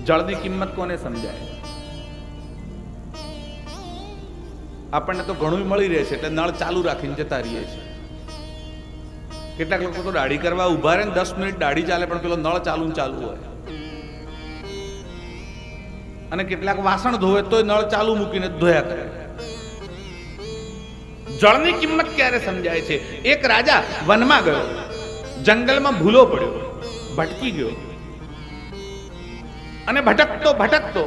જળની કિંમત કોને સમજાય? આપણને તો ઘણું મળી રહે છે એટલે નળ ચાલુ રાખીને જતા રહીએ છીએ. કેટલાક લોકો તો દાઢી કરવા ઉભા રહે ને 10 મિનિટ દાઢી ચાલે પણ પેલો નળ ચાલુ ને ચાલુ હોય. અને કેટલાક વાસણ ધોવે તો નળ ચાલુ મૂકીને ધોયા કરે. જળની કિંમત ક્યારે સમજાય છે? એક રાજા વનમાં ગયો, જંગલમાં ભૂલો પડ્યો, ભટકી ગયો અને ભટકતો ભટકતો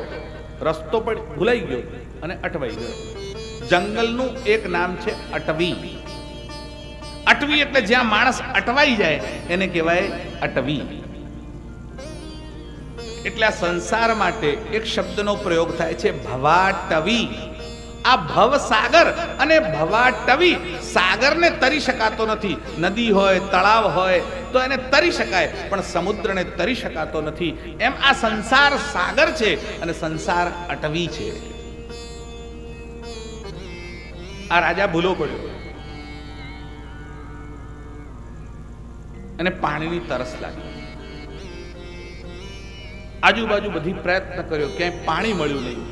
રસ્તો પર ભૂલાઈ ગયો અને અટવાઈ ગયો. જંગલનું એક નામ છે અટવી. અટવી એટલે જ્યાં માણસ અટવાઈ જાય એને કહેવાય અટવી. એટલે આ સંસાર માટે એક શબ્દનો પ્રયોગ થાય છે ભવાટવી. આ ભવસાગર અને ભવાટવી, સાગરને તરી શકાતો નથી. નદી હોય, તળાવ હોય તો એને તરી શકાય, પણ સમુદ્રને તરી શકાતો નથી. એમ આ સંસાર સાગર છે અને સંસાર અટવી છે. આ રાજા ભૂલો પડ્યો અને પાણીની તરસ લાગી. આજુબાજુ બધી પ્રયત્ન કર્યો, ક્યાંય પાણી મળ્યું નહીં.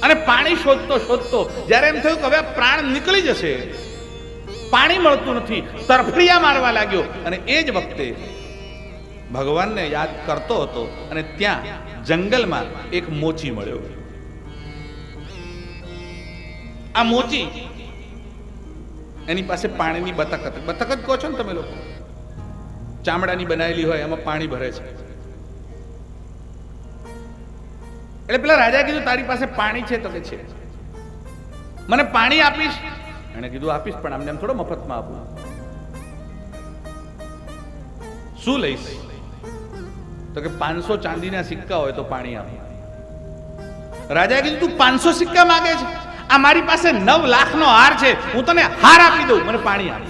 અને પાણી શોધતો શોધતો જ્યારે એમ થયું કે હવે પ્રાણ નીકળી જશે, પાણી મળતું નથી, તરફડિયા મારવા લાગ્યો. અને એ જ વખતે ભગવાનને યાદ કરતો હતો અને ત્યાં જંગલમાં એક મોચી મળ્યો. આ મોચી, એની પાસે પાણીની બતક હતી. બતક જ કહો છો ને તમે લોકો, ચામડાની બનાવેલી હોય, એમાં પાણી ભરે છે. એટલે પેલા રાજા કીધું તારી પાસે પાણી છે? તો કે છે. મને પાણી આપીશ? એને કીધું આપીશ, પણ આમને એમ થોડો મફતમાં આપું. શું લઈશ? તો કે 500 ચાંદીના સિક્કા હોય તો પાણી આપું. રાજાએ કીધું તું 500 સિક્કા માંગે છે? આ મારી પાસે 9 લાખનો હાર છે, હું તને હાર આપી દઉં, મને પાણી આપ.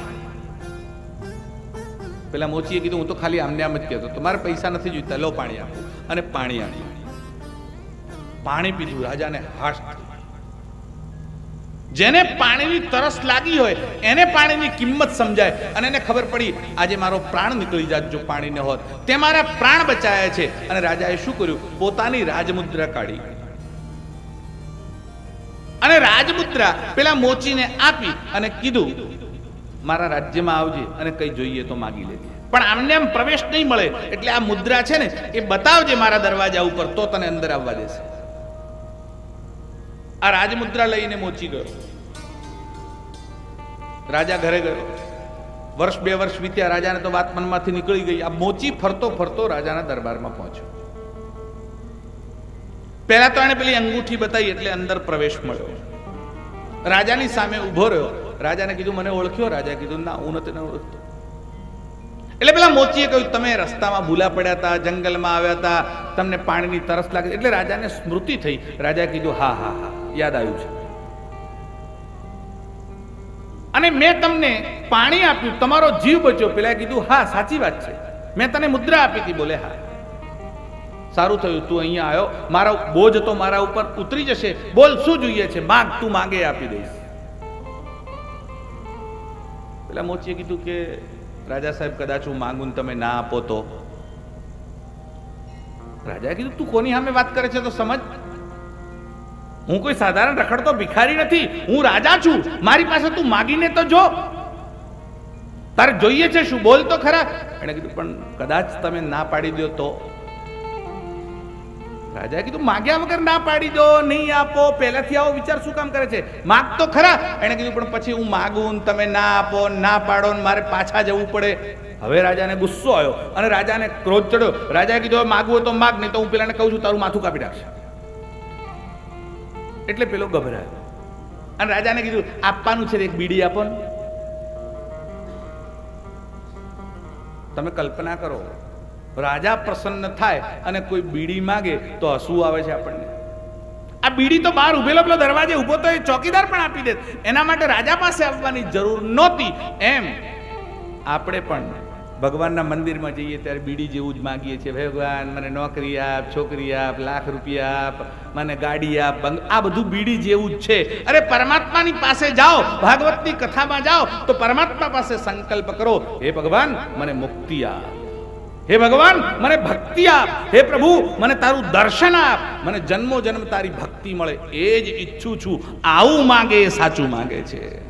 પેલા મોચીએ કીધું હું તો ખાલી આમને આમ જ કહેતો, તમારે પૈસા નથી જોઈતા, લો પાણી આપો. અને પાણી આપ્યું. પાણી પીધું. રાજાને હાશ. જેને પાણીની તરસ લાગી હોય એને પાણીની કિંમત સમજાય અને એને ખબર પડી આજે મારો પ્રાણ નીકળી જાત જો પાણી ન હોત. તે મારા પ્રાણ બચાયા છે. અને રાજાએ શું કર્યું? પોતાની રાજમુદ્રા કાઢી અને રાજમુદ્રા પેલા મોચીને આપી અને કીધું મારા રાજ્યમાં આવજે અને કઈ જોઈએ તો માગી લેજે, પણ આમને આમ પ્રવેશ નહીં મળે. એટલે આ મુદ્રા છે ને એ બતાવજે મારા દરવાજા ઉપર, તો તને અંદર આવવા દેશે. આ રાજમુદ્રા લઈને મોચી ગયો. રાજા ઘરે ગયો. વર્ષ 2 વર્ષ વીત્યા. રાજાને તો વાત મનમાંથી નીકળી ગઈ. આ મોચી ફરતો ફરતો રાજાના દરબારમાં પહોંચ્યો. પહેલા તો એને પેલી અંગૂઠી બતાવી એટલે અંદર પ્રવેશ મળ્યો. રાજાની સામે ઉભો રહ્યો. રાજાને કીધું મને ઓળખ્યો? રાજાએ કીધું ના, હું નથી ઓળખતો. એટલે પેલા મોચીએ કહ્યું તમે રસ્તામાં ભૂલા પડ્યા હતા, જંગલમાં આવ્યા હતા, તમને પાણીની તરસ લાગી. એટલે રાજાને સ્મૃતિ થઈ. રાજાએ કીધું હા હા હા, યાદ આવ્યું છે. અને મેં તમને પાણી આપ્યું, તમારો જીવ બચ્યો. પેલા કીધું હા સાચી વાત છે, મેં તને મુદ્રા આપી હતી. બોલે હા, સારું થયું તું અહીંયા આવ્યો, મારો બોજ તો મારા ઉપર ઉતરી જશે. બોલ શું જોઈએ છે? માગ, તું માંગે આપી દઈશ. પેલા મોચીએ કીધું કે રાજા સાહેબ કદાચ હું માંગું તમે ના આપો તો? રાજાએ કીધું તું કોની સામે વાત કરે છે તો સમજ. હું કોઈ સાધારણ રખડતો ભિખારી નથી, હું રાજા છું. મારી પાસે તું માગીને તો જો, તારે જોઈએ છે શું? બોલ તો ખરા. એને કીધું પણ કદાચ તમે ના પાડી દો તો? રાજાએ કીધું માગ્યા વગર ના પાડી દો, નહીં આપો, પહેલાથી આવો વિચાર શું કામ કરે છે? માગ તો ખરા. એને કીધું પણ પછી હું માગું, તમે ના આપો, ના પાડો ને મારે પાછા જવું પડે. હવે રાજાને ગુસ્સો આવ્યો અને રાજાને ક્રોધ ચડ્યો. રાજાએ કીધું માગવું હોય તો માગ, નહીં તો હું પેલાને કહું છું તારું માથું કાપી નાખશે. એટલે પેલો ગભરાયો અને રાજાને કીધું આપવાનું છે એક બીડી આપો ને. તમે કલ્પના કરો, રાજા પ્રસન્ન થાય અને કોઈ બીડી માગે તો હસવું આવે છે આપણને. આ બીડી તો બહાર ઉભેલો પેલો દરવાજે ઉભો તો એ ચોકીદાર પણ આપી દે. એના માટે રાજા પાસે આવવાની જરૂર નહોતી. એમ આપણે પણ ભગવાનના મંદિરમાં જઈએ ત્યારે બીડી જેવું જ માગીએ છીએ. ભગવાન મને નોકરી આપ, છોકરી આપ, લાખ રૂપિયા આપ, મને ગાડી આપ. આ બધું બીડી જેવું જ છે. અરે પરમાત્માની પાસે જાઓ, ભાગવતની કથામાં જાઓ તો પરમાત્મા પાસે સંકલ્પ કરો, હે ભગવાન મને મુક્તિ આપ, હે ભગવાન મને ભક્તિ આપ, હે પ્રભુ મને તારું દર્શન આપ, મને જન્મો જન્મ તારી ભક્તિ મળે એ જ ઈચ્છું છું. આવું માંગે એ સાચું માંગે છે.